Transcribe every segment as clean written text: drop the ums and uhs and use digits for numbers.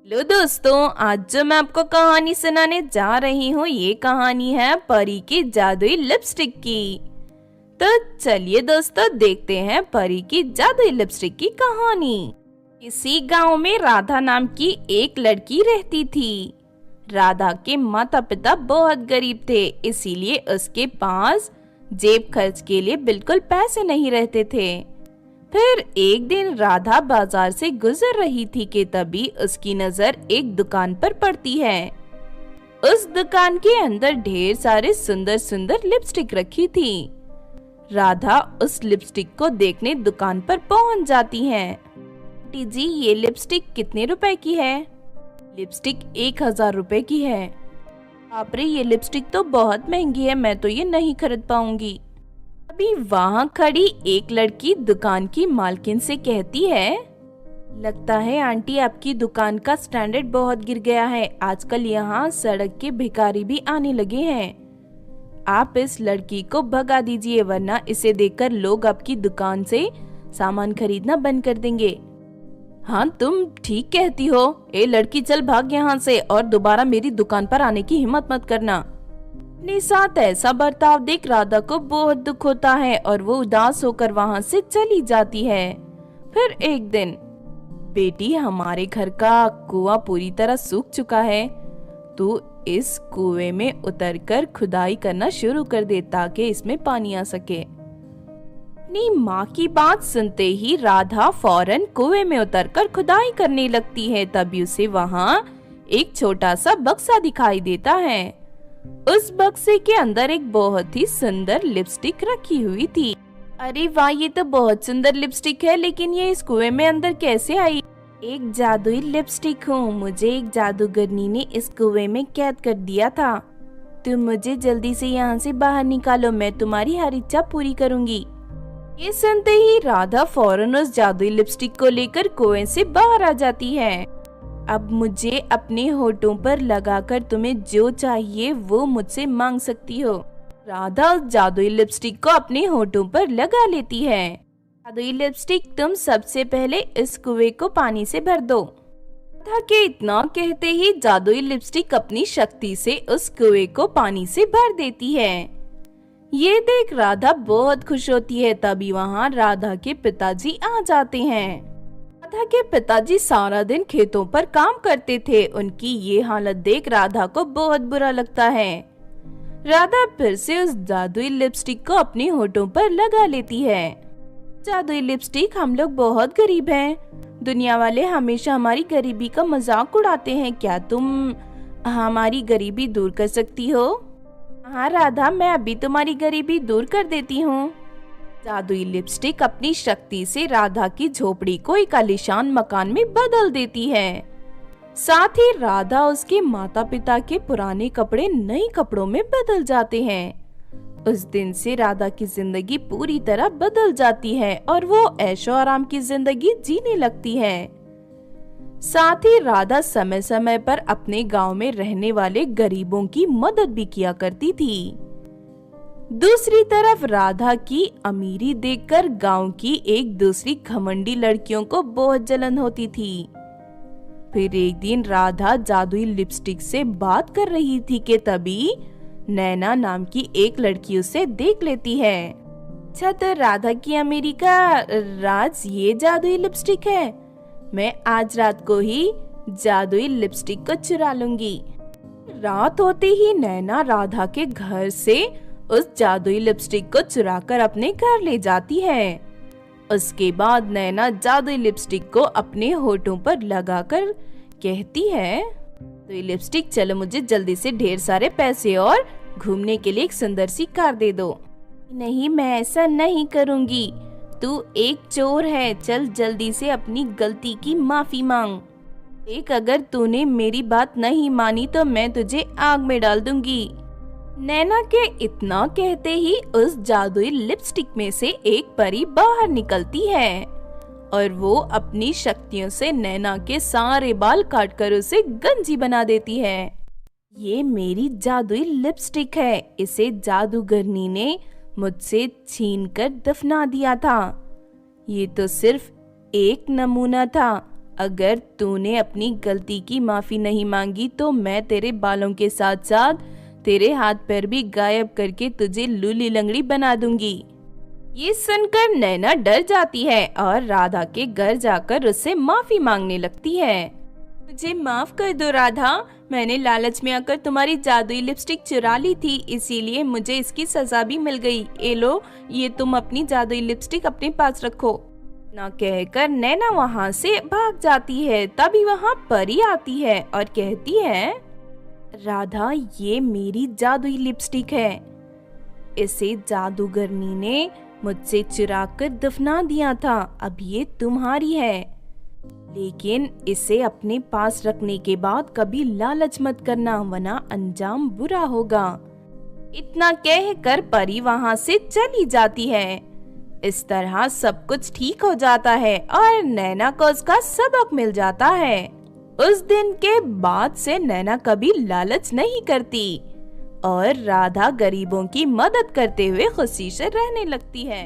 Hello दोस्तों, आज जो मैं आपको कहानी सुनाने जा रही हूँ ये कहानी है परी की जादुई लिपस्टिक की। तो चलिए दोस्तों देखते हैं परी की जादुई लिपस्टिक की कहानी। इसी गांव में राधा नाम की एक लड़की रहती थी। राधा के माता पिता बहुत गरीब थे, इसीलिए उसके पास जेब खर्च के लिए बिल्कुल पैसे नहीं रहते थे। फिर एक दिन राधा बाजार से गुजर रही थी कि तभी उसकी नजर एक दुकान पर पड़ती है। उस दुकान के अंदर ढेर सारे सुंदर सुंदर लिपस्टिक रखी थी। राधा उस लिपस्टिक को देखने दुकान पर पहुंच जाती है। आंटी जी, ये लिपस्टिक कितने रुपए की है? लिपस्टिक 1000 रुपए की है। बाप रे, ये लिपस्टिक तो बहुत महंगी है, मैं तो ये नहीं खरीद पाऊंगी। अभी वहाँ खड़ी एक लड़की दुकान की मालकिन से कहती है, लगता है आंटी आपकी दुकान का स्टैंडर्ड बहुत गिर गया है। आजकल यहाँ सड़क के भिखारी भी आने लगे हैं। आप इस लड़की को भगा दीजिए, वरना इसे देखकर लोग आपकी दुकान से सामान खरीदना बंद कर देंगे। हाँ, तुम ठीक कहती हो। ए लड़की, चल भाग यहाँ से और दोबारा मेरी दुकान पर आने की हिम्मत मत करना। अपने साथ ऐसा बर्ताव देख राधा को बहुत दुख होता है और वो उदास होकर वहाँ से चली जाती है। फिर एक दिन, बेटी, हमारे घर का कुआं पूरी तरह सूख चुका है। तू इस कुएं में उतरकर खुदाई करना शुरू कर दे ताकि इसमें पानी आ सके। अपनी माँ की बात सुनते ही राधा फौरन कुएं में उतरकर खुदाई करने लगती है। तभी उसे वहाँ एक छोटा सा बक्सा दिखाई देता है। उस बक्से के अंदर एक बहुत ही सुंदर लिपस्टिक रखी हुई थी। अरे वाह, ये तो बहुत सुंदर लिपस्टिक है, लेकिन ये इस कुएं में अंदर कैसे आई? एक जादुई लिपस्टिक हूँ, मुझे एक जादूगरनी ने इस कुएं में कैद कर दिया था। तुम मुझे जल्दी से यहाँ से बाहर निकालो, मैं तुम्हारी हर इच्छा पूरी करूँगी। ये सुनते ही राधा फौरन उस जादुई लिपस्टिक को लेकर कुएं से बाहर आ जाती है। अब मुझे अपने होठों पर लगाकर तुम्हें जो चाहिए वो मुझसे मांग सकती हो। राधा उस जादुई लिपस्टिक को अपने होठों पर लगा लेती है। जादुई लिपस्टिक, तुम सबसे पहले इस कुएं को पानी से भर दो। राधा के इतना कहते ही जादुई लिपस्टिक अपनी शक्ति से उस कुएं को पानी से भर देती है। ये देख राधा बहुत खुश होती है। तभी वहाँ राधा के पिताजी आ जाते हैं। राधा के पिताजी सारा दिन खेतों पर काम करते थे। उनकी ये हालत देख राधा को बहुत बुरा लगता है। राधा फिर से उस जादुई लिपस्टिक को अपने होठों पर लगा लेती है। जादुई लिपस्टिक, हम लोग बहुत गरीब हैं। दुनिया वाले हमेशा हमारी गरीबी का मजाक उड़ाते हैं। क्या तुम हमारी गरीबी दूर कर सकती हो? हाँ राधा, मैं अभी तुम्हारी गरीबी दूर कर देती हूँ। जादुई लिपस्टिक अपनी शक्ति से राधा की झोपड़ी को एक आलीशान मकान में बदल देती है। साथ ही राधा उसके माता पिता के पुराने कपड़े नए कपड़ों में बदल जाते हैं। उस दिन से राधा की जिंदगी पूरी तरह बदल जाती है और वो ऐशो आराम की जिंदगी जीने लगती है। साथ ही राधा समय समय पर अपने गांव में रहने वाले गरीबों की मदद भी किया करती थी। दूसरी तरफ राधा की अमीरी देखकर गांव की एक दूसरी घमंडी लड़कियों को बहुत जलन होती थी। फिर एक दिन राधा जादुई लिपस्टिक से बात कर रही थी कि तभी नैना नाम की एक लड़की उसे देख लेती है। अच्छा, तो राधा की अमीरी का राज ये जादुई लिपस्टिक है। मैं आज रात को ही जादुई लिपस्टिक को चुरा लूंगी। रात होते ही नैना राधा के घर से उस जादुई लिपस्टिक को चुराकर अपने घर ले जाती है। उसके बाद नैना जादुई लिपस्टिक को अपने होठों पर लगाकर कहती है, तो ये लिपस्टिक, चलो मुझे जल्दी से ढेर सारे पैसे और घूमने के लिए एक सुंदर सी कार दे दो। नहीं, मैं ऐसा नहीं करूँगी। तू एक चोर है, चल जल्दी से अपनी गलती की माफी मांग। देख, अगर तूने मेरी बात नहीं मानी तो मैं तुझे आग में डाल दूंगी। नैना के इतना कहते ही उस जादुई लिपस्टिक में से एक परी बाहर निकलती है और वो अपनी शक्तियों से नैना के सारे बाल काटकर उसे गंजी बना देती है। ये मेरी जादुई लिपस्टिक है, इसे जादूगरनी ने मुझसे छीनकर दफना दिया था। ये तो सिर्फ एक नमूना था, अगर तूने अपनी गलती की माफी नहीं मांगी तो मैं तेरे बालों के साथ साथ तेरे हाथ पैर भी गायब करके तुझे लूली लंगड़ी बना दूंगी। ये सुनकर नैना डर जाती है और राधा के घर जाकर उससे माफी मांगने लगती है। मुझे माफ कर दो राधा, मैंने लालच में आकर तुम्हारी जादुई लिपस्टिक चुरा ली थी, इसीलिए मुझे इसकी सजा भी मिल गई। ए लो, ये तुम अपनी जादुई लिपस्टिक अपने पास रखो। ना कहकर नैना वहाँ से भाग जाती है। तभी वहाँ परी आती है और कहती है, राधा ये मेरी जादुई लिपस्टिक है, इसे जादूगरनी ने मुझसे चुरा कर दफना दिया था, अब ये तुम्हारी है, लेकिन इसे अपने पास रखने के बाद कभी लालच मत करना वरना अंजाम बुरा होगा। इतना कहकर परी वहाँ से चली जाती है। इस तरह सब कुछ ठीक हो जाता है और नैना को उसका सबक मिल जाता है। उस दिन के बाद से नैना कभी लालच नहीं करती और राधा गरीबों की मदद करते हुए खुशी से रहने लगती है।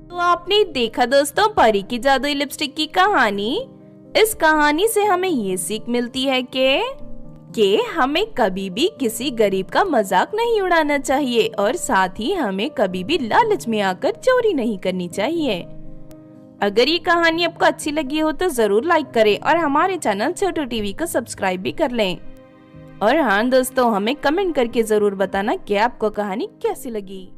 तो आपने देखा दोस्तों परी की जादुई लिपस्टिक की कहानी। इस कहानी से हमें ये सीख मिलती है कि हमें कभी भी किसी गरीब का मजाक नहीं उड़ाना चाहिए और साथ ही हमें कभी भी लालच में आकर चोरी नहीं करनी चाहिए। अगर ये कहानी आपको अच्छी लगी हो तो जरूर लाइक करें और हमारे चैनल छोटू टीवी को सब्सक्राइब भी कर लें। और हाँ दोस्तों, हमें कमेंट करके जरूर बताना कि आपको कहानी कैसी लगी।